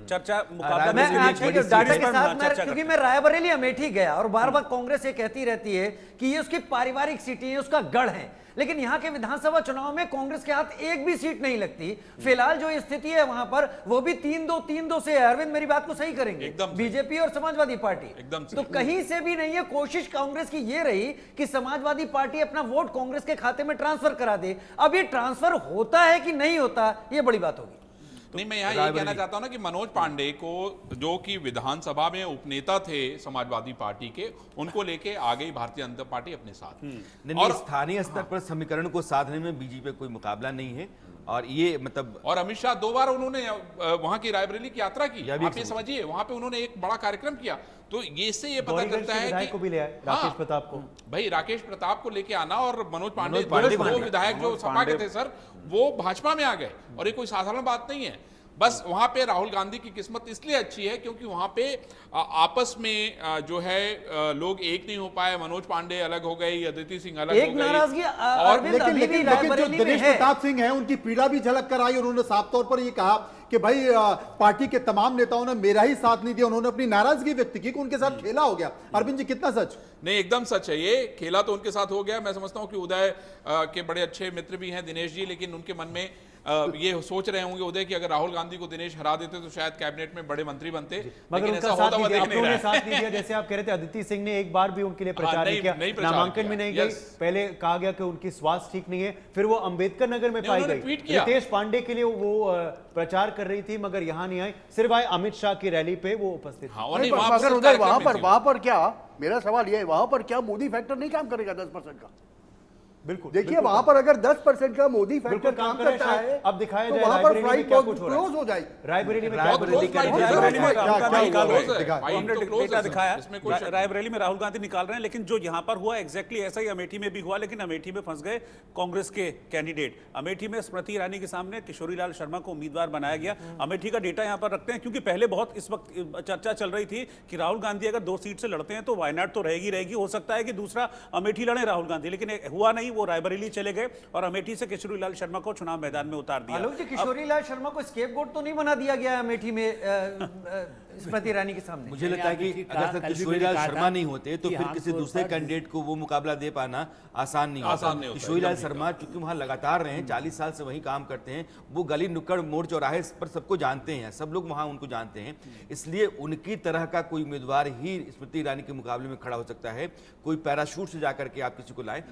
चर्चा मुकाबला डाटा के साथ मैं, क्योंकि मैं रायबरेली अमेठी गया और बार बार कांग्रेस ये कहती रहती है कि ये उसकी पारिवारिक सीटें हैं, उसका गढ़ है, लेकिन यहाँ के विधानसभा चुनाव में कांग्रेस के हाथ एक भी सीट नहीं लगती। फिलहाल जो स्थिति है वहां पर वो भी 3-2 से है। अरविंद मेरी बात को सही करेंगे, बीजेपी और समाजवादी पार्टी तो कहीं से भी नहीं है। कोशिश कांग्रेस की ये रही कि समाजवादी पार्टी अपना वोट कांग्रेस के खाते में ट्रांसफर करा दे। अब ये ट्रांसफर होता है कि नहीं होता, ये बड़ी बात होगी। नहीं, मैं यहाँ ये कहना चाहता हूँ ना कि मनोज पांडे को, जो कि विधानसभा में उपनेता थे समाजवादी पार्टी के, उनको लेके आ गई भारतीय जनता पार्टी अपने साथ। और स्थानीय स्तर पर समीकरण को साधने में बीजेपी कोई मुकाबला नहीं है। और ये मतलब, और अमित शाह 2 बार उन्होंने वहां की रायबरेली की यात्रा की, आप ये समझिए, वहां पे उन्होंने एक बड़ा कार्यक्रम किया। तो ये इससे ये पता चलता है कि को भी ले आए राकेश प्रताप को, भाई राकेश प्रताप को लेके आना और मनोज पांडे दो विधायक जो सपा के थे सर, वो भाजपा में आ गए। और ये कोई साधारण बात नहीं है। बस वहां पे राहुल गांधी की किस्मत इसलिए अच्छी है क्योंकि वहां पे आपस में जो है लोग एक नहीं हो पाए। मनोज पांडे अलग हो गए, अदिति सिंह अलग हो गई, नाराजगी और लेकिन जो दिनेश प्रताप सिंह है उनकी पीड़ा भी झलक कर आई। उन्होंने साफ तौर पर ये कहा कि भाई पार्टी के तमाम नेताओं ने मेरा ही साथ नहीं दिया। उन्होंने अपनी नाराजगी व्यक्त की कि उनके साथ खेला हो गया। अरविंद जी, कितना सच? नहीं, एकदम सच है। ये खेला तो उनके साथ हो गया। मैं समझता हूं कि उदय के बड़े अच्छे मित्र भी हैं दिनेश जी, लेकिन उनके मन में ये सोच रहे होंगे उदय कि अगर राहुल गांधी को दिनेश हरा देते तो शायद कैबिनेट में बड़े मंत्री बनते, लेकिन ऐसा होता हुआ दिख नहीं रहा है। साथ नहीं दिया, जैसे आप कह रहे थे अदिति सिंह ने एक बार भी उनके लिए प्रचार नहीं किया, नामांकन में नहीं गई। पहले कहा गया कि उनकी स्वास्थ्य ठीक नहीं है, फिर वो अंबेडकर नगर में पाई गई। रितेश पांडे के लिए वो प्रचार कर रही थी मगर यहाँ नहीं आई, सिर्फ आए अमित शाह की रैली पे वो उपस्थित। मगर उधर वहां पर क्या, मेरा सवाल यह है, वहां पर क्या मोदी फैक्टर नहीं काम करेगा 10% का? बिल्कुल देखिए, वहां पर अगर 10% का मोदी फैक्टर काम करता है, अब दिखाया तो जाए वहां पर फ्लाइट क्लोज हो जाएगी। रायबरेली में राहुल गांधी निकाल रहे हैं, लेकिन जो यहां पर हुआ एग्जैक्टली ऐसा ही अमेठी में भी हुआ, लेकिन अमेठी में फंस गए कांग्रेस के कैंडिडेट। अमेठी में स्मृति ईरानी के सामने किशोरी लाल शर्मा को उम्मीदवार बनाया गया। अमेठी का डेटा यहां पर रखते हैं क्योंकि पहले बहुत इस वक्त चर्चा चल रही थी कि राहुल गांधी अगर 2 सीट से लड़ते हैं तो वायनाड तो रहेगी, हो सकता है कि दूसरा अमेठी लड़े राहुल गांधी, लेकिन हुआ नहीं। वो रायबरेली चले गए और अमेठी से किशोरी लाल शर्मा को चुनाव मैदान में उतार दिया। आलोक जी, किशोरी लाल शर्मा को स्केपगोट तो नहीं बना दिया गया अमेठी में स्मृति ईरानी के सामने? मुझे लगता है कि अगर किशोरी लाल शर्मा नहीं होते तो फिर किसी दूसरे कैंडिडेट को वो मुकाबला दे पाना आसान नहीं होता। किशोरी लाल शर्मा चूंकि वहां लगातार रहे हैं, 40 साल से वहीं काम करते हैं, वो गली नुक्कड़ मोड़ चौराहे पर सबको जानते हैं, सब लोग वहां उनको जानते हैं, इसलिए उनकी तरह का कोई उम्मीदवार ही स्मृति ईरानी के मुकाबले में खड़ा हो सकता है। कोई पैराशूट से जाकर के आप किसी को लाए।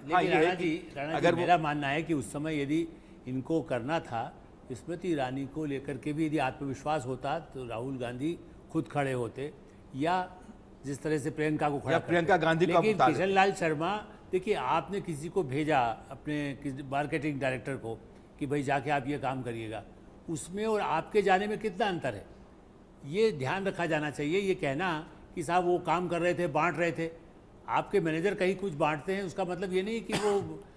अगर मेरा मानना है कि उस समय यदि इनको करना था, स्मृति ईरानी को लेकर के भी यदि आत्मविश्वास होता तो राहुल गांधी खुद खड़े होते, या जिस तरह से प्रियंका को खड़ा, प्रियंका गांधी को। लेकिन किशन लाल शर्मा, देखिए आपने किसी को भेजा अपने मार्केटिंग डायरेक्टर को कि भाई जाके आप ये काम करिएगा, उसमें और आपके जाने में कितना अंतर है, ये ध्यान रखा जाना चाहिए। ये कहना कि साहब वो काम कर रहे थे, बांट रहे थे, आपके मैनेजर कहीं कुछ बांटते हैं उसका मतलब ये नहीं कि वो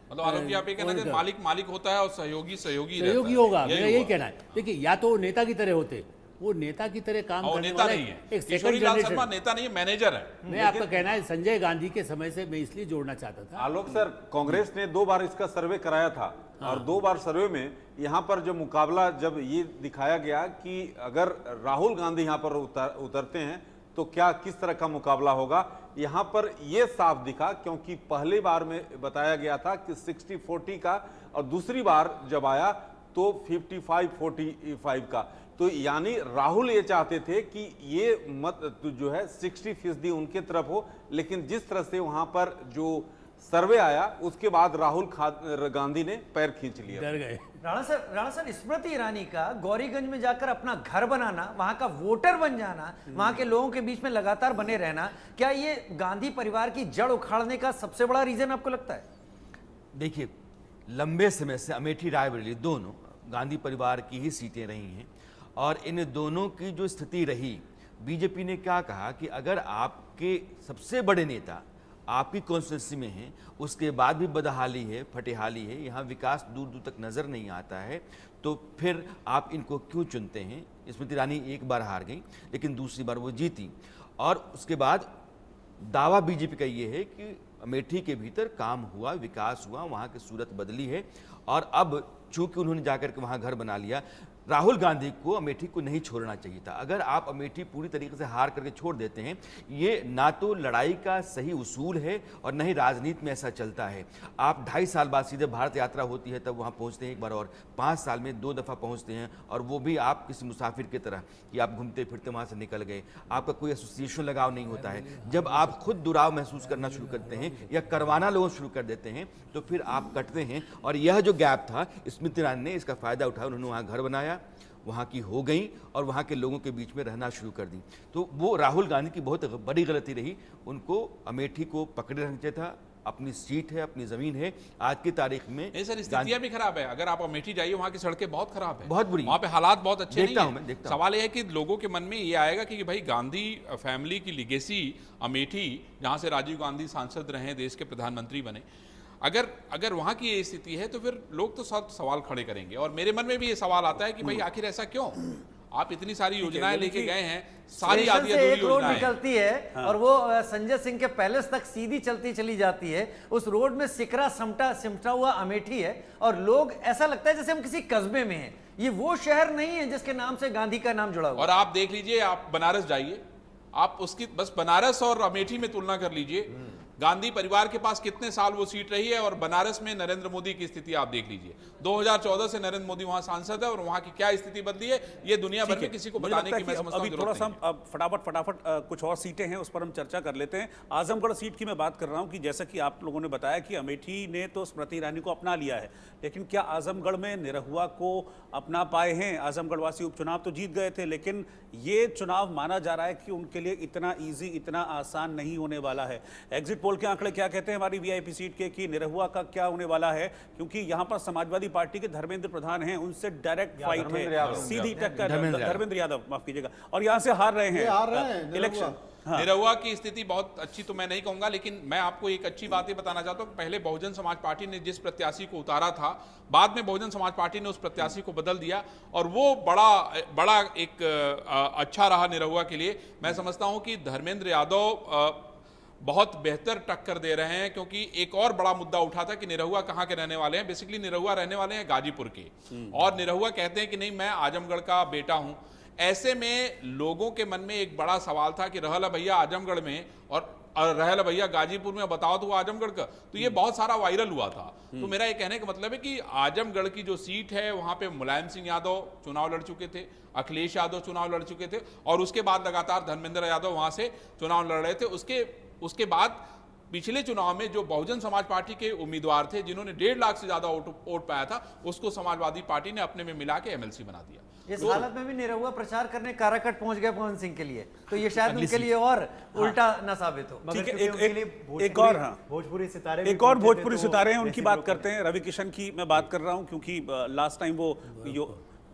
मतलब आलोक जी आप ये कहना चाहिए मालिक होता है और सहयोगी होगा, मेरा यही कहना है। देखिए, या तो वो नेता की तरह होते, वो नेता की तरह काम करने वाला एक सेकंड जनरेशन नेता नहीं है, मैनेजर है। मैं आपका कहना है संजय गांधी के समय से मैं इसलिए जोड़ना चाहता था। आलोक सर, कांग्रेस ने 2 बार इसका सर्वे कराया था और 2 बार सर्वे में यहाँ पर जो मुकाबला जब ये दिखाया गया कि अगर राहुल गांधी यहाँ पर उतरते हैं तो क्या किस तरह का मुकाबला होगा, यहाँ पर ये साफ दिखा। क्योंकि पहली बार में बताया गया था कि 60-40 का, और दूसरी बार जब आया तो 55-45 का। तो यानी राहुल ये चाहते थे कि ये मत जो है 60% उनके तरफ हो, लेकिन जिस तरह से वहां पर जो सर्वे आया उसके बाद राहुल गांधी ने पैर खींच लिया, डर गए। राणा सर, स्मृति ईरानी का गौरीगंज में जाकर अपना घर बनाना, वहां का वोटर बन जाना, वहां के लोगों के बीच में लगातार बने रहना, क्या ये गांधी परिवार की जड़ उखाड़ने का सबसे बड़ा रीजन आपको लगता है? देखिए, लंबे समय से अमेठी रायबरेली दोनों गांधी परिवार की ही सीटें रही हैं और इन दोनों की जो स्थिति रही, बीजेपी ने क्या कहा कि अगर आपके सबसे बड़े नेता आपकी कॉन्स्टिट्यूंसी में हैं, उसके बाद भी बदहाली है, फटेहाली है, यहाँ विकास दूर दूर तक नज़र नहीं आता है, तो फिर आप इनको क्यों चुनते हैं? स्मृति ईरानी एक बार हार गई लेकिन दूसरी बार वो जीती, और उसके बाद दावा बीजेपी का ये है कि अमेठी के भीतर काम हुआ, विकास हुआ, वहाँ की सूरत बदली है, और अब चूंकि उन्होंने जाकर के वहाँ घर बना लिया, राहुल गांधी को अमेठी को नहीं छोड़ना चाहिए था। अगर आप अमेठी पूरी तरीके से हार करके छोड़ देते हैं, ये ना तो लड़ाई का सही उसूल है और न ही राजनीति में ऐसा चलता है। आप 2.5 साल बाद सीधे भारत यात्रा होती है तब वहाँ पहुँचते हैं एक बार, और 5 साल में 2 दफ़ा पहुँचते हैं, और वो भी आप किसी मुसाफिर की तरह कि आप घूमते फिरते वहाँ से निकल गए, आपका कोई एसोसिएशन लगाव नहीं होता है। जब आप खुद दुराव महसूस करना शुरू करते हैं या करवाना लोगों शुरू कर देते हैं तो फिर आप कटते हैं। और यह जो गैप था, स्मृति ईरानी ने इसका फ़ायदा उठाया, उन्होंने वहाँ घर बनाया, वहाँ की हो गई और वहाँ के लोगों के बीच में रहना शुरू कर दी। तो वो राहुल गांधी की बहुत बड़ी गलती रही। उनको अमेठी को पकड़े रहना चाहिए था। अपनी सीट है, अपनी जमीन है। आज की तारीख में नहीं सर, स्थितियां भी खराब है। अगर आप अमेठी जाइए, वहाँ की सड़कें बहुत खराब है, बहुत बुरी, वहाँ पे हालात बहुत अच्छे नहीं देखता है। सवाल यह है कि लोगों के मन में ये आएगा कि भाई गांधी फैमिली की लिगेसी अमेठी, जहाँ से राजीव गांधी सांसद रहे, देश के प्रधानमंत्री बने, अगर वहाँ की ये स्थिति है तो फिर लोग तो सब सवाल खड़े करेंगे। और मेरे मन में भी ये सवाल आता है कि भाई आखिर ऐसा क्यों? आप इतनी सारी योजनाएं लेके गए हैं, सारी आधी अधूरी एक रोड योजनाएं निकलती है और वो संजय सिंह के पैलेस तक सीधी चलती चली जाती है। उस रोड में सिकरा सिमटा हुआ अमेठी है और लोग, ऐसा लगता है जैसे हम किसी कस्बे में हैं। ये वो शहर नहीं है जिसके नाम से गांधी का नाम जुड़ा हुआ। और आप देख लीजिए, आप बनारस जाइए, आप उसकी बस बनारस और अमेठी में तुलना कर लीजिए। गांधी परिवार के पास कितने साल वो सीट रही है, और बनारस में नरेंद्र मोदी की स्थिति आप देख लीजिए। 2014 से नरेंद्र मोदी वहां सांसद है और वहां की क्या स्थिति बदली है, ये दुनिया भर में किसी को बताने की मैं समझता हूं अभी थोड़ा सा अब फटाफट कुछ और सीटें हैं उस पर हम चर्चा कर लेते हैं। आजमगढ़ सीट की मैं बात कर रहा हूं कि जैसा कि आप लोगों ने बताया कि अमेठी ने तो स्मृति ईरानी को अपना लिया है, लेकिन क्या आजमगढ़ में निरहुआ को अपना पाए हैं? आजमगढ़ वासी उपचुनाव तो जीत गए थे, लेकिन ये चुनाव माना जा रहा है कि उनके लिए इतना ईजी, इतना आसान नहीं होने वाला है। एग्जिट पोल के आंकड़े क्या कहते हैं हमारी वीआईपी सीट के कि निरहुआ का क्या होने वाला है? क्योंकि यहां पर समाजवादी पार्टी के धर्मेंद्र प्रधान हैं, उनसे डायरेक्ट फाइट है, सीधी टक्कर। धर्मेंद्र यादव, माफ कीजिएगा, और यहां से हार रहे हैं इलेक्शन। निरहुआ की स्थिति बहुत अच्छी तो मैं नहीं कहूंगा, लेकिन मैं आपको एक अच्छी बात ये बताना चाहता हूं। पहले बहुजन समाज पार्टी ने जिस प्रत्याशी को उतारा था, बाद में बहुजन समाज पार्टी ने उस प्रत्याशी को बदल दिया और वो बड़ा एक अच्छा रहा निरहुआ के लिए। मैं समझता हूं कि धर्मेंद्र यादव बहुत बेहतर टक्कर दे रहे हैं, क्योंकि एक और बड़ा मुद्दा उठा था कि निरहुआ कहाँ के रहने वाले हैं। बेसिकली निरहुआ रहने वाले हैं गाजीपुर के, और निरहुआ कहते हैं कि नहीं, मैं आजमगढ़ का बेटा हूं। ऐसे में लोगों के मन में एक बड़ा सवाल था कि रहला भैया आजमगढ़ में और रहला भैया गाजीपुर में, बताओ तो वो आजमगढ़ का, तो ये बहुत सारा वायरल हुआ था। तो मेरा ये कहने का मतलब है कि आजमगढ़ की जो सीट है वहां पे मुलायम सिंह यादव चुनाव लड़ चुके थे, अखिलेश यादव चुनाव लड़ चुके थे, और उसके बाद लगातार धर्मेंद्र यादव वहां से चुनाव लड़ रहे थे। उसके बाद पिछले चुनाव में जो बहुजन समाज पार्टी के उम्मीदवार थे, जिन्होंने 1.5 लाख से ज्यादा वोट पाया था, उसको समाजवादी पार्टी ने अपने में मिला के एमएलसी बना दिया। इस हालत में भी निरहुआ प्रचार करने काराकट पहुंच गए पवन सिंह के लिए, तो ये शायद उनके लिए और उल्टा न साबित हो। ठीक है, एक और भोजपुरी सितारे, एक और भोजपुरी सितारे हैं, उनकी बात करते हैं। रवि किशन की मैं बात कर रहा हूं, क्योंकि लास्ट टाइम वो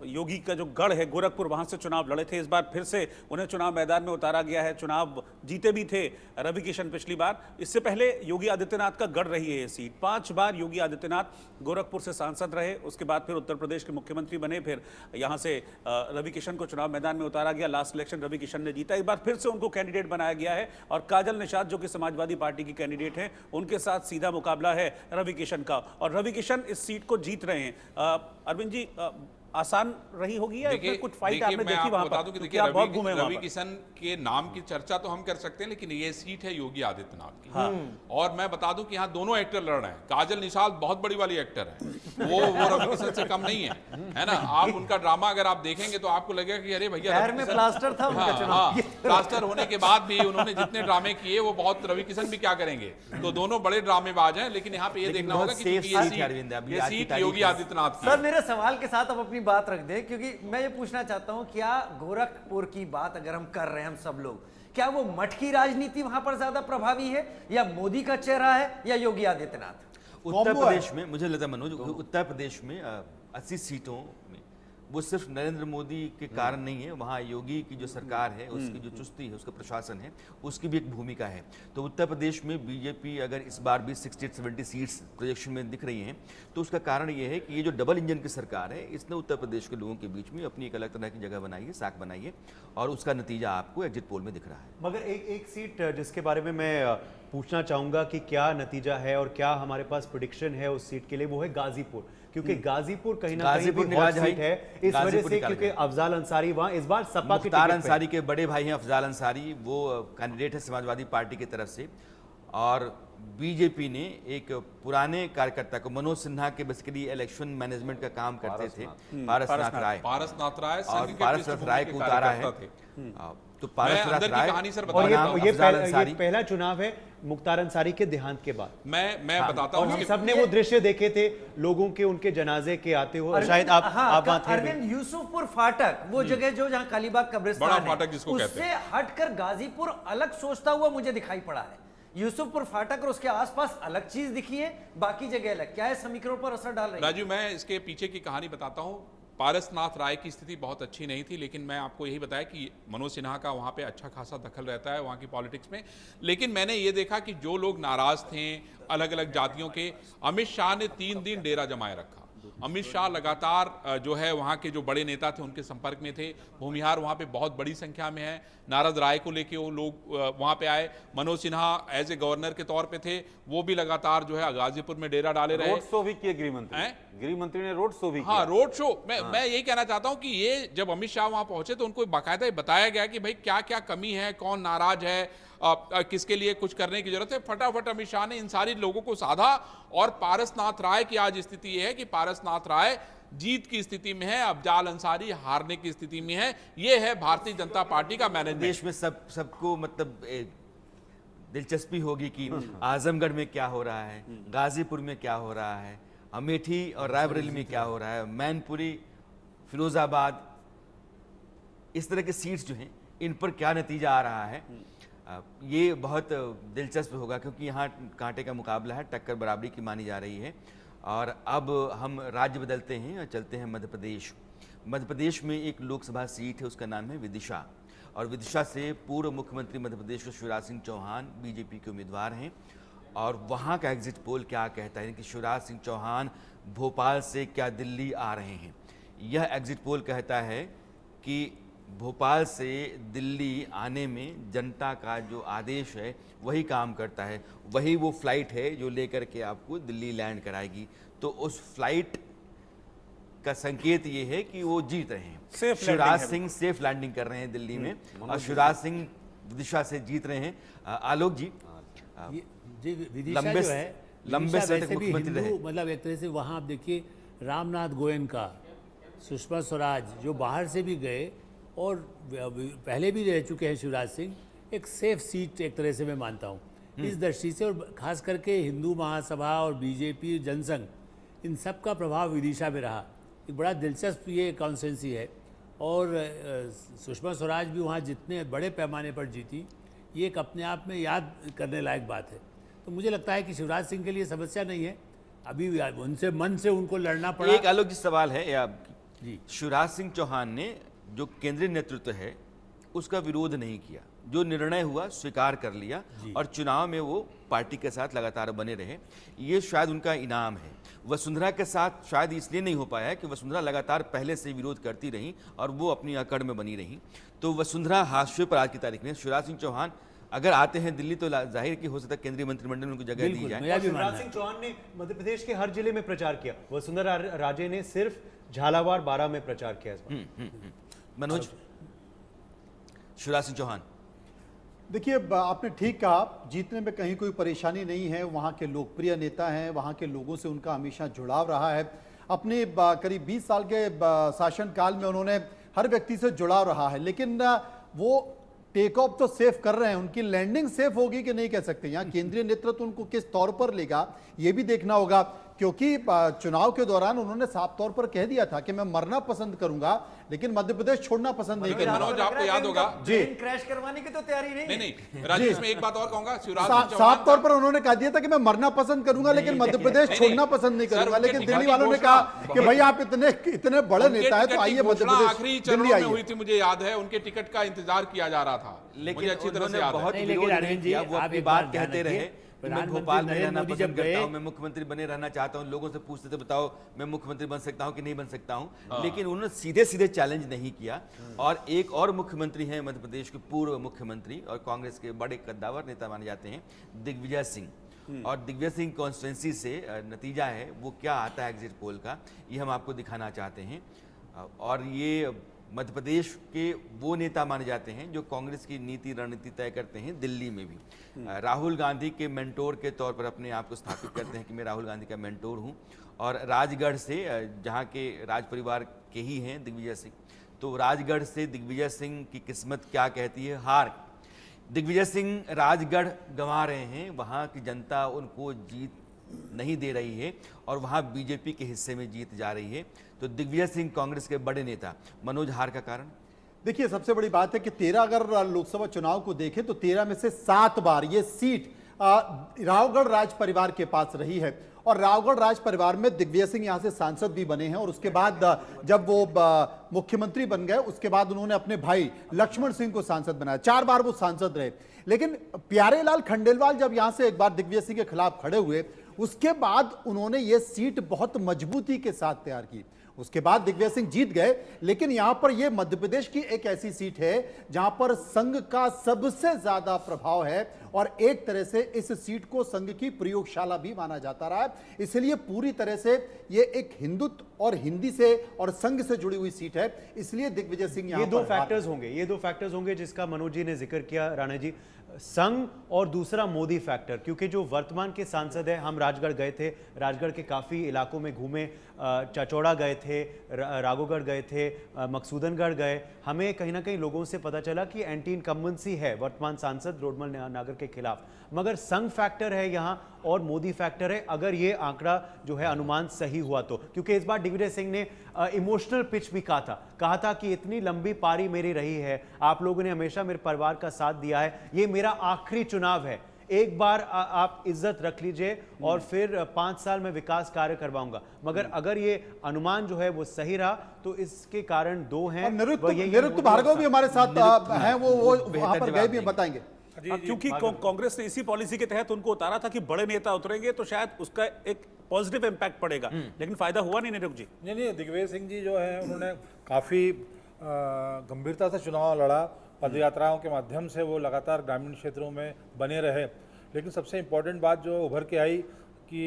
योगी का जो गढ़ है गोरखपुर, वहां से चुनाव लड़े थे। इस बार फिर से उन्हें चुनाव मैदान में उतारा गया है। चुनाव जीते भी थे रवि किशन पिछली बार। इससे पहले योगी आदित्यनाथ का गढ़ रही है ये सीट। 5 बार योगी आदित्यनाथ गोरखपुर से सांसद रहे, उसके बाद फिर उत्तर प्रदेश के मुख्यमंत्री बने, फिर यहां से रवि किशन को चुनाव मैदान में उतारा गया। लास्ट इलेक्शन रवि किशन ने जीता, एक बार फिर से उनको कैंडिडेट बनाया गया है और काजल निषाद जो कि समाजवादी पार्टी की कैंडिडेट हैं, उनके साथ सीधा मुकाबला है रवि किशन का, और रवि किशन इस सीट को जीत रहे हैं। अरविंद जी, आसान रही होगी या फिर कुछ फाइट आपने देखी वहां पर? तो देखिए, रवि किशन के नाम की चर्चा तो हम कर सकते हैं, लेकिन ये सीट है योगी आदित्यनाथ की। और मैं बता दूं कि यहाँ दोनों एक्टर लड़ रहे हैं। काजल निषाद बहुत बड़ी वाली एक्टर है, वो रवि किशन से कम नहीं है ना। आप उनका ड्रामा अगर आप देखेंगे तो आपको लगेगा कि अरे भैया, प्लास्टर था उनका चुनाव। प्लास्टर होने के बाद भी उन्होंने जितने ड्रामे किए वो बहुत, रवि किशन भी क्या करेंगे। तो दोनों बड़े ड्रामेबाज हैं, लेकिन यहाँ पे ये देखना होगा कि ये सीट योगी आदित्यनाथ की। सर, मेरे सवाल के साथ अब बात रख दे, क्योंकि मैं ये पूछना चाहता हूं, क्या गोरखपुर की बात अगर हम कर रहे हैं हम सब लोग, क्या वो मठ की राजनीति वहां पर ज्यादा प्रभावी है, या मोदी का चेहरा है, या योगी आदित्यनाथ? उत्तर प्रदेश में मुझे लगता है मनोज, उत्तर प्रदेश में 80 सीटों में वो सिर्फ नरेंद्र मोदी के कारण नहीं है, वहाँ योगी की जो सरकार है, उसकी जो चुस्ती है, उसका प्रशासन है, उसकी भी एक भूमिका है। तो उत्तर प्रदेश में बीजेपी अगर इस बार भी 60-70 सीट्स प्रोजेक्शन में दिख रही हैं, तो उसका कारण ये है कि ये जो डबल इंजन की सरकार है, इसने उत्तर प्रदेश के लोगों के बीच में अपनी एक अलग तरह की जगह बनाई है, साख बनाई है, और उसका नतीजा आपको एग्जिट पोल में दिख रहा है। मगर एक सीट जिसके बारे में मैं पूछना चाहूँगा कि क्या नतीजा है और क्या हमारे पास प्रेडिक्शन है उस सीट के लिए, वो है गाजीपुर। क्योंकि गाजीपुर कहीं ना कहीं भी हॉट सीट है, इस वजह से क्योंकि अफजाल अंसारी वहां इस बार सपा के मुख्तार अंसारी के बड़े भाई हैं अफजाल अंसारी, वो कैंडिडेट है समाजवादी पार्टी की तरफ से। और बीजेपी ने एक पुराने कार्यकर्ता को, मनोज सिन्हा के बेसिकली इलेक्शन मैनेजमेंट का काम करते थे, पारसनाथ राय, और पारसनाथ राय को उतारा है। तो पारसनाथ राय कहानी सर और बताता हूं। ये पहला चुनाव है मुख्तार अंसारी के देहांत के बाद। मैं बताता हूं, और सबने वो दृश्य देखे थे लोगों के, उनके जनाजे के आते हुए, शायद आप वहां थे। अरविंद, यूसुफपुर फाटक वो जगह जो जहां कालीबाग कब्रिस्तान बड़ा है, फाटक जिसको कहते उससे हटकर गाजीपुर अलग सोचता हुआ मुझे दिखाई पड़ा है। यूसुफपुर फाटक और उसके आसपास अलग चीज दिखी है, बाकी जगह अलग। क्या है समीकरणों पर असर डाल रही है? राजू, मैं इसके पीछे की कहानी बताता हूं। पारसनाथ राय की स्थिति बहुत अच्छी नहीं थी, लेकिन मैं आपको यही बताया कि मनोज सिन्हा का वहाँ पे अच्छा खासा दखल रहता है वहाँ की पॉलिटिक्स में। लेकिन मैंने ये देखा कि जो लोग नाराज थे अलग अलग जातियों के, अमित शाह ने 3 दिन डेरा जमाए रखा। अमित शाह लगातार जो है वहाँ के जो बड़े नेता थे उनके संपर्क में थे। भूमिहार वहाँ पे बहुत बड़ी संख्या में है। नारद राय को लेके वो लोग वहाँ पे आए। Manoj Sinha as a governor के तौर पे थे, वो भी लगातार जो है गाजीपुर में डेरा डाले रहे। रोड शो भी किए गृह मंत्री ने, रोड शो भी किया। हाँ, रोड शो। मैं यही कहना चाहता हूँ कि ये जब अमित शाह वहाँ पहुंचे तो उनको बाकायदा बताया गया कि भाई क्या क्या कमी है, कौन नाराज है, किसके लिए कुछ करने की जरूरत है। फटाफट अमित शाह ने इन सारी लोगों को साधा। और पारसनाथ राय की आज स्थिति यह है कि पारसनाथ राय जीत की स्थिति में है, अफजाल अंसारी हारने की स्थिति में है। यह है भारतीय जनता पार्टी का मैनेजमेंट। देश में सबको मतलब दिलचस्पी होगी कि आजमगढ़ में क्या हो रहा है, गाजीपुर में क्या हो रहा है, अमेठी और रायबरेली में क्या हो रहा है, मैनपुरी, फिरोजाबाद, इस तरह के सीट्स जो हैं इन पर क्या नतीजा आ रहा है। ये बहुत दिलचस्प होगा क्योंकि यहाँ कांटे का मुकाबला है, टक्कर बराबरी की मानी जा रही है। और अब हम राज्य बदलते हैं और चलते हैं मध्य प्रदेश। मध्य प्रदेश में एक लोकसभा सीट है, उसका नाम है विदिशा। और विदिशा से पूर्व मुख्यमंत्री मध्य प्रदेश के शिवराज सिंह चौहान बीजेपी के उम्मीदवार हैं। और वहाँ का एग्जिट पोल क्या कहता है कि शिवराज सिंह चौहान भोपाल से क्या दिल्ली आ रहे हैं। यह एग्जिट पोल कहता है कि भोपाल से दिल्ली आने में जनता का जो आदेश है वही काम करता है, वही वो फ्लाइट है जो लेकर के आपको दिल्ली लैंड कराएगी। तो उस फ्लाइट का संकेत ये है कि वो जीत रहे हैं। शिवराज सिंह सेफ लैंडिंग कर रहे हैं दिल्ली में और शिवराज सिंह विदिशा से जीत रहे हैं। आलोक जी, विदिशा जो है लंबे समय तक मुख्यमंत्री रहे, मतलब एक तरह से वहाँ आप देखिए रामनाथ गोयनका, सुषमा स्वराज जो बाहर से भी गए और पहले भी रह चुके हैं शिवराज सिंह, एक सेफ सीट एक तरह से मैं मानता हूँ इस दृष्टि से। और खास करके हिंदू महासभा और बीजेपी जनसंघ, इन सब का प्रभाव विदिशा में रहा। एक बड़ा दिलचस्प ये कॉन्स्टिट्यूंसी है। और सुषमा स्वराज भी वहाँ जितने बड़े पैमाने पर जीती, ये एक अपने आप में याद करने लायक बात है। तो मुझे लगता है कि शिवराज सिंह के लिए समस्या नहीं है, अभी उनसे मन से उनको लड़ना पड़ा। एक अलग सवाल है आपकी जी, शिवराज सिंह चौहान ने जो केंद्रीय नेतृत्व है उसका विरोध नहीं किया, जो निर्णय हुआ स्वीकार कर लिया और चुनाव में वो पार्टी के साथ लगातार बने रहे। ये शायद उनका इनाम है। वसुंधरा के साथ शायद इसलिए नहीं हो पाया कि वसुंधरा लगातार पहले से विरोध करती रही और वो अपनी अकड़ में बनी रही। तो वसुंधरा हाशिए पर आज की तारीख में। शिवराज सिंह चौहान अगर आते हैं दिल्ली तो जाहिर कि हो सकता है केंद्रीय मंत्रिमंडल में उनको जगह दी जाए। शिवराज सिंह चौहान ने मध्य प्रदेश के हर जिले में प्रचार किया, वसुंधरा राजे ने सिर्फ झालावाड़, बारां में प्रचार किया। मनोज, शिवराज सिंह चौहान, देखिए आपने ठीक कहा, जीतने में कहीं कोई परेशानी नहीं है। वहाँ के लोकप्रिय नेता हैं, वहाँ के लोगों से उनका हमेशा जुड़ाव रहा है। अपने करीब 20 साल के शासनकाल में उन्होंने हर व्यक्ति से जुड़ाव रहा है। लेकिन वो टेक ऑफ तो सेफ कर रहे हैं, उनकी लैंडिंग सेफ होगी कि नहीं कह सकते। यहाँ केंद्रीय नेतृत्व उनको किस तौर पर लेगा ये भी देखना होगा, क्योंकि चुनाव के दौरान उन्होंने साफ तौर पर कह दिया था कि मैं मरना पसंद करूंगा लेकिन मध्य प्रदेश छोड़ना पसंद नहीं करूंगा। मनोज, आपको याद होगा जी, क्रैश करवाने की तो तैयारी नहीं। राजेश, में एक बात और कहूंगा, साफ तौर पर उन्होंने कह दिया था कि मैं मरना पसंद करूंगा लेकिन मध्य प्रदेश छोड़ना पसंद नहीं करूंगा। लेकिन दिल्ली वालों ने कहा कि भाई आप इतने बड़े नेता है तो आइए मध्य प्रदेश आखिरी चरणों में हुई थी, मुझे याद है। उनके टिकट का इंतजार किया जा रहा था, लेकिन अच्छी तरह से याद बहुत विरोध नहीं किया। वो अपनी बात कहते रहे, मैं भोपाल में रहना पसंद करता हूं, मैं मुख्यमंत्री बने रहना चाहता हूं। लोगों से पूछते थे बताओ मैं मुख्यमंत्री बन सकता हूं कि नहीं बन सकता हूं, लेकिन उन्होंने सीधे सीधे चैलेंज नहीं किया। और एक और मुख्यमंत्री हैं मध्य प्रदेश के पूर्व मुख्यमंत्री और कांग्रेस के बड़े कद्दावर नेता माने जाते हैं दिग्विजय सिंह। और दिग्विजय सिंह कॉन्स्टिट्यूंसी से नतीजा है वो क्या आता है एग्जिट पोल का, ये हम आपको दिखाना चाहते हैं। और ये मध्य प्रदेश के वो नेता माने जाते हैं जो कांग्रेस की नीति रणनीति तय करते हैं दिल्ली में भी। राहुल गांधी के मेंटोर के तौर पर अपने आप को स्थापित करते हैं कि मैं राहुल गांधी का मेंटोर हूं। और राजगढ़ से, जहां के राज परिवार के ही हैं दिग्विजय सिंह, तो राजगढ़ से दिग्विजय सिंह की किस्मत क्या कहती है, हार। दिग्विजय सिंह राजगढ़ गंवा रहे हैं, वहां की जनता उनको जीत नहीं दे रही है और वहां बीजेपी के हिस्से में जीत जा रही है। तो दिग्विजय सिंह कांग्रेस के बड़े नेता, मनोज, हार का कारण? देखिए, सबसे बड़ी बात है कि 13 अगर लोकसभा चुनाव को देखें तो 13 में से 7 बार ये सीट रावगढ़ राज परिवार के पास रही है। और रावगढ़ राज परिवार में दिग्विजय सिंह यहां से सांसद भी बने हैं और उसके बाद जब वो मुख्यमंत्री बन गए उसके बाद उन्होंने अपने भाई लक्ष्मण सिंह को सांसद बनाया। 4 बार वो सांसद रहे। लेकिन प्यारेलाल खंडेलवाल जब यहां से एक बार दिग्विजय सिंह के खिलाफ खड़े हुए, उसके बाद उन्होंने ये सीट बहुत मजबूती के साथ तैयार की। उसके बाद दिग्विजय सिंह जीत गए। लेकिन यहां पर यह मध्य प्रदेश की एक ऐसी सीट है जहां पर संघ का सबसे ज्यादा प्रभाव है और एक तरह से इस सीट को संघ की प्रयोगशाला भी माना जाता रहा है। इसलिए पूरी तरह से ये एक हिंदुत्व और हिंदी से और संघ से जुड़ी हुई सीट है। इसलिए दिग्विजय सिंह ये दो फैक्टर्स होंगे जिसका मनोज जी ने जिक्र किया, राणा जी, संघ और दूसरा मोदी फैक्टर। क्योंकि जो वर्तमान के सांसद हैं, हम राजगढ़ गए थे, राजगढ़ के काफ़ी इलाकों में घूमे, चाचौड़ा गए थे, राघोगढ़ गए थे, मकसूदनगढ़ गए, हमें कहीं ना कहीं लोगों से पता चला कि एंटी इनकम्बेंसी है वर्तमान सांसद रोडमल नागर के खिलाफ। मगर संघ फैक्टर है यहाँ और मोदी फैक्टर है, अगर ये आंकड़ा जो है अनुमान सही हुआ तो। क्योंकि इस बार दिग्विजय सिंह ने इमोशनल पिच भी कहा था कि इतनी लंबी पारी मेरी रही है, आप लोगों ने हमेशा मेरे परिवार का साथ दिया है, ये मेरा आखिरी चुनाव है, एक बार आप इज्जत रख लीजिए और फिर 5 साल में विकास कार्य करवाऊंगा। मगर अगर ये अनुमान जो है वो सही रहा तो इसके कारण 2 हैं। निरुक्त भार्गव भी हमारे साथ हैं, वो वहां पर गए भी बताएंगे। क्योंकि कांग्रेस ने इसी पॉलिसी के तहत उनको उतारा था कि बड़े नेता उतरेंगे तो शायद उसका एक पॉजिटिव इंपैक्ट पड़ेगा, लेकिन फायदा हुआ नहीं निरुक्त जी। नहीं, दिग्विजय सिंह जी जो है उन्होंने काफ़ी गंभीरता से चुनाव लड़ा, पदयात्राओं के माध्यम से वो लगातार ग्रामीण क्षेत्रों में बने रहे। लेकिन सबसे इम्पोर्टेंट बात जो उभर के आई कि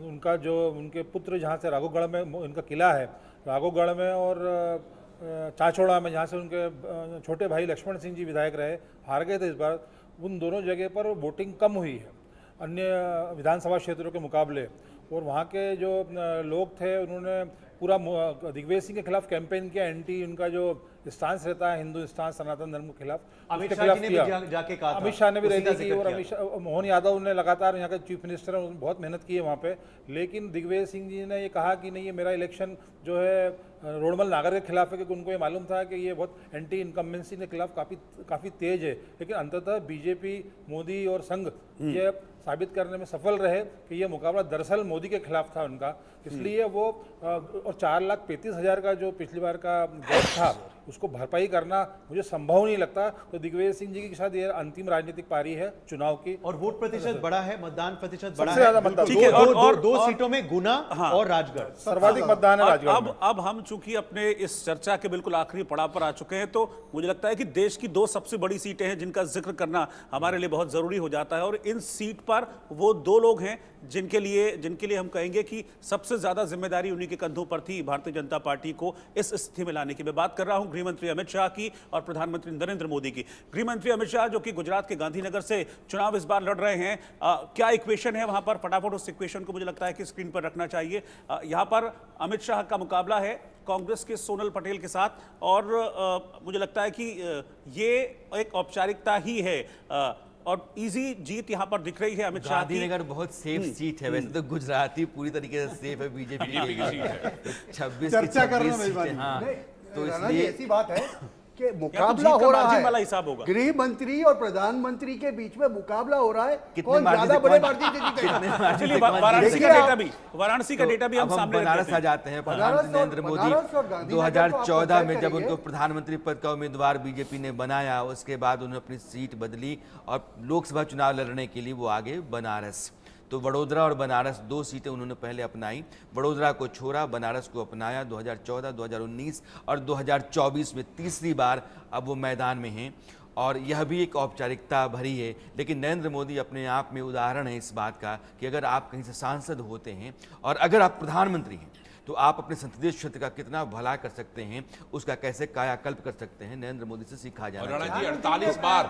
उनके पुत्र जहाँ से राघोगढ़ में उनका किला है, राघोगढ़ में और चाचौड़ा में जहाँ से उनके छोटे भाई लक्ष्मण सिंह जी विधायक रहे, हार गए थे इस बार, उन दोनों जगह पर वोटिंग कम हुई है अन्य विधानसभा क्षेत्रों के मुकाबले। और वहाँ के जो लोग थे उन्होंने पूरा दिग्विजय सिंह के खिलाफ कैंपेन किया, एंटी उनका जो स्टांस रहता है हिंदू स्टांस सनातन धर्म के खिलाफ, अमित शाह ने भी जाके कहा, अमित शाह ने भी रैली की और मोहन यादव ने लगातार यहाँ के चीफ मिनिस्टर बहुत मेहनत की है वहाँ पे। लेकिन दिग्विजय सिंह जी ने ये कहा कि नहीं, ये मेरा इलेक्शन जो है रोडमल नागर के खिलाफ है, क्योंकि उनको ये मालूम था कि ये बहुत एंटी इनकम्बेंसी के खिलाफ काफ़ी तेज है। लेकिन अंततः बीजेपी, मोदी और संघ ये साबित करने में सफल रहे कि ये मुकाबला दरअसल मोदी के खिलाफ था उनका। इसलिए वो और 4,35,000 का जो पिछली बार का गैप था उसको भरपाई करना मुझे संभव नहीं लगता। तो दिग्विजय सिंह जी के साथ ये अंतिम राजनीतिक पारी है चुनाव की। और वोट प्रतिशत बड़ा है, मतदान प्रतिशत बड़ा है, दो सीटों में गुना और राजगढ़ सर्वाधिक मतदान है राजगढ़। अब हम चूंकि अपने इस चर्चा के बिल्कुल आखिरी पड़ाव पर आ चुके हैं, तो मुझे लगता है कि देश की 2 सबसे बड़ी सीटें हैं जिनका जिक्र करना हमारे लिए बहुत जरूरी हो जाता है। और इन सीट पर वो 2 लोग हैं जिनके लिए हम कहेंगे कि सबसे ज्यादा जिम्मेदारी उन्हीं के कंधों पर थी भारतीय जनता पार्टी को इस स्थिति में लाने की। मैं बात कर रहा हूं गृह मंत्री अमित शाह की और प्रधानमंत्री नरेंद्र मोदी की। गृह मंत्री अमित शाह जो कि गुजरात के गांधीनगर से चुनाव इस बार लड़ रहे हैं, क्या इक्वेशन है वहां पर? फटाफट उस इक्वेशन को मुझे लगता है कि स्क्रीन पर रखना चाहिए। यहां पर अमित शाह का मुकाबला है कांग्रेस के सोनल पटेल के साथ और मुझे लगता है कि ये एक औपचारिकता ही है और इजी जीत यहां पर दिख रही है अमित शाह की। गांधीनगर बहुत सेफ सीट है, वैसे तो गुजराती पूरी तरीके से सेफ है बीजेपी की सीट है। 26 चर्चा करना तो इसलिए ऐसी बात है कि मुकाबला हो रहा है, गृह मंत्री और प्रधानमंत्री के बीच में मुकाबला हो रहा है, कौन ज्यादा बड़े मार्जिन से जीतेगा। चलिए वाराणसी का डेटा भी हम सामने बनारस आ जाते हैं। प्रधानमंत्री नरेंद्र मोदी 2014 में जब उनको प्रधानमंत्री पद का उम्मीदवार बीजेपी ने बनाया, उसके बाद उन्होंने अपनी सीट बदली और लोकसभा चुनाव लड़ने के लिए वो आगे बनारस। तो वडोदरा और बनारस 2 सीटें उन्होंने पहले अपनाई, वडोदरा को छोड़ा, बनारस को अपनाया 2014, 2019 और 2024 में तीसरी बार अब वो मैदान में हैं। और यह भी एक औपचारिकता भरी है। लेकिन नरेंद्र मोदी अपने आप में उदाहरण है इस बात का कि अगर आप कहीं से सांसद होते हैं और अगर आप प्रधानमंत्री हैं तो आप अपने संसदीय क्षेत्र का कितना भला कर सकते हैं, उसका कैसे कायाकल्प कर सकते हैं, नरेंद्र मोदी से सीखा जाना चाहिए। 48 बार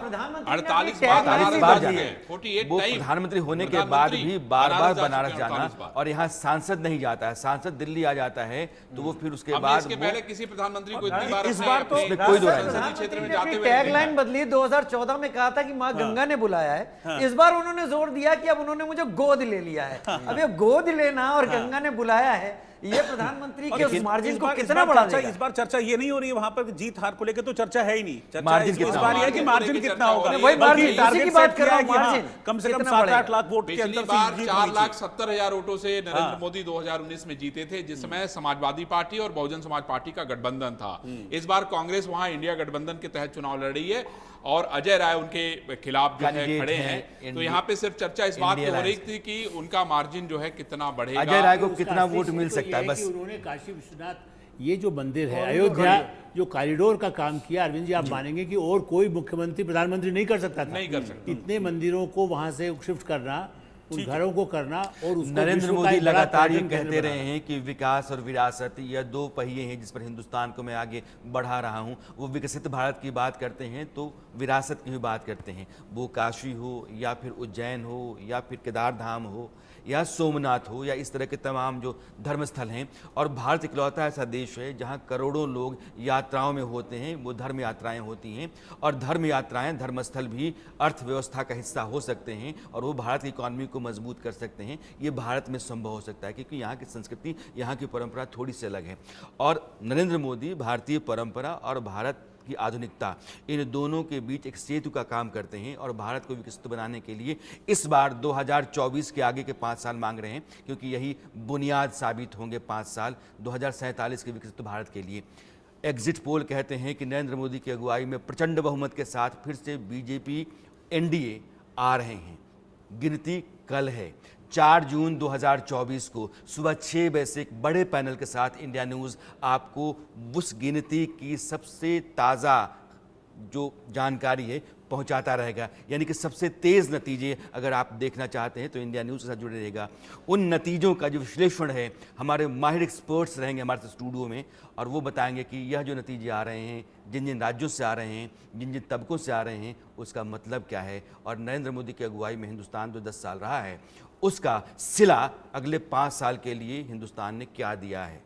वो प्रधानमंत्री होने के बाद भी बार बार बनारस जाना, और यहाँ सांसद नहीं जाता है, सांसद दिल्ली आ जाता है तो वो फिर उसके बाद पहले किसी प्रधानमंत्री को इतनी बार इस बार तो कोई दो राय क्षेत्र में जाते हुए टैगलाइन बदली, 2014 में कहा था कि माँ गंगा ने बुलाया है, इस बार उन्होंने जोर दिया कि अब उन्होंने मुझे गोद ले लिया है। अब ये गोद लेना और गंगा ने बुलाया है, ये प्रधानमंत्री के उस मार्जिन को कितना बढ़ा देगा? इस बार चर्चा ये नहीं हो रही है वहां पर जीत हार को लेकर, तो चर्चा है ही नहीं। चर्चा मार्जिन इस बार ये है कि मार्जिन कितना होगा, वही मार्जिन की बात कर रहा हूं, मार्जिन कम से कम 7-8 लाख वोट के पिछली अंदर बार 4,70,000 वोटों से नरेंद्र मोदी 2019 में जीते थे, जिस समय समाजवादी पार्टी और बहुजन समाज पार्टी का गठबंधन था। इस बार कांग्रेस वहां इंडिया गठबंधन के तहत चुनाव लड़ रही है और अजय राय उनके खिलाफ जो है खड़े हैं। तो यहाँ पे सिर्फ चर्चा इस बात की हो रही थी कि उनका मार्जिन जो है कितना बढ़ेगा, अजय राय को कितना वोट मिल सकता है। बस उन्होंने काशी विश्वनाथ, ये जो मंदिर है अयोध्या, जो कॉरिडोर का काम किया, अरविंद जी आप मानेंगे कि और कोई मुख्यमंत्री प्रधानमंत्री नहीं कर सकता था। नहीं कर सकता। इतने मंदिरों को वहां से शिफ्ट करना, उन घरों को करना, और उसको नरेंद्र विश्व का मोदी एक बड़ा लगातार ये पर्यटन केंद्र कहते बनाना। रहे हैं कि विकास और विरासत यह दो पहिए हैं जिस पर हिंदुस्तान को मैं आगे बढ़ा रहा हूं। वो विकसित भारत की बात करते हैं तो विरासत की भी बात करते हैं, वो काशी हो या फिर उज्जैन हो या फिर केदार धाम हो या सोमनाथ हो या इस तरह के तमाम जो धर्मस्थल हैं। और भारत इकलौता ऐसा देश है जहां करोड़ों लोग यात्राओं में होते हैं, वो धर्म यात्राएं होती हैं, और धर्म यात्राएं, धर्मस्थल भी अर्थव्यवस्था का हिस्सा हो सकते हैं और वो भारत की इकॉनमी को मजबूत कर सकते हैं। ये भारत में संभव हो सकता है क्योंकि यहाँ की संस्कृति, यहाँ की परंपरा थोड़ी सी अलग है। और नरेंद्र मोदी भारतीय परंपरा और भारत की आधुनिकता, इन दोनों के बीच एक सेतु का काम करते हैं और भारत को विकसित बनाने के लिए इस बार 2024 के आगे के 5 साल मांग रहे हैं, क्योंकि यही बुनियाद साबित होंगे 5 साल 2047 के विकसित भारत के लिए। एग्जिट पोल कहते हैं कि नरेंद्र मोदी की अगुवाई में प्रचंड बहुमत के साथ फिर से बीजेपी एनडीए आ रहे हैं। गिनती कल है 4 जून 2024 को सुबह 6 बजे से एक बड़े पैनल के साथ इंडिया न्यूज़ आपको उस गिनती की सबसे ताज़ा जो जानकारी है पहुंचाता रहेगा। यानी कि सबसे तेज़ नतीजे अगर आप देखना चाहते हैं तो इंडिया न्यूज़ के साथ जुड़े रहेगा। उन नतीजों का जो विश्लेषण है, हमारे माहिर एक्सपर्ट्स रहेंगे हमारे स्टूडियो में और वो बताएंगे कि यह जो नतीजे आ रहे हैं, जिन जिन राज्यों से आ रहे हैं, जिन जिन तबकों से आ रहे हैं, उसका मतलब क्या है। और नरेंद्र मोदी की अगुवाई में हिंदुस्तान जो 10 साल रहा है, उसका सिला अगले 5 साल के लिए हिंदुस्तान ने क्या दिया है।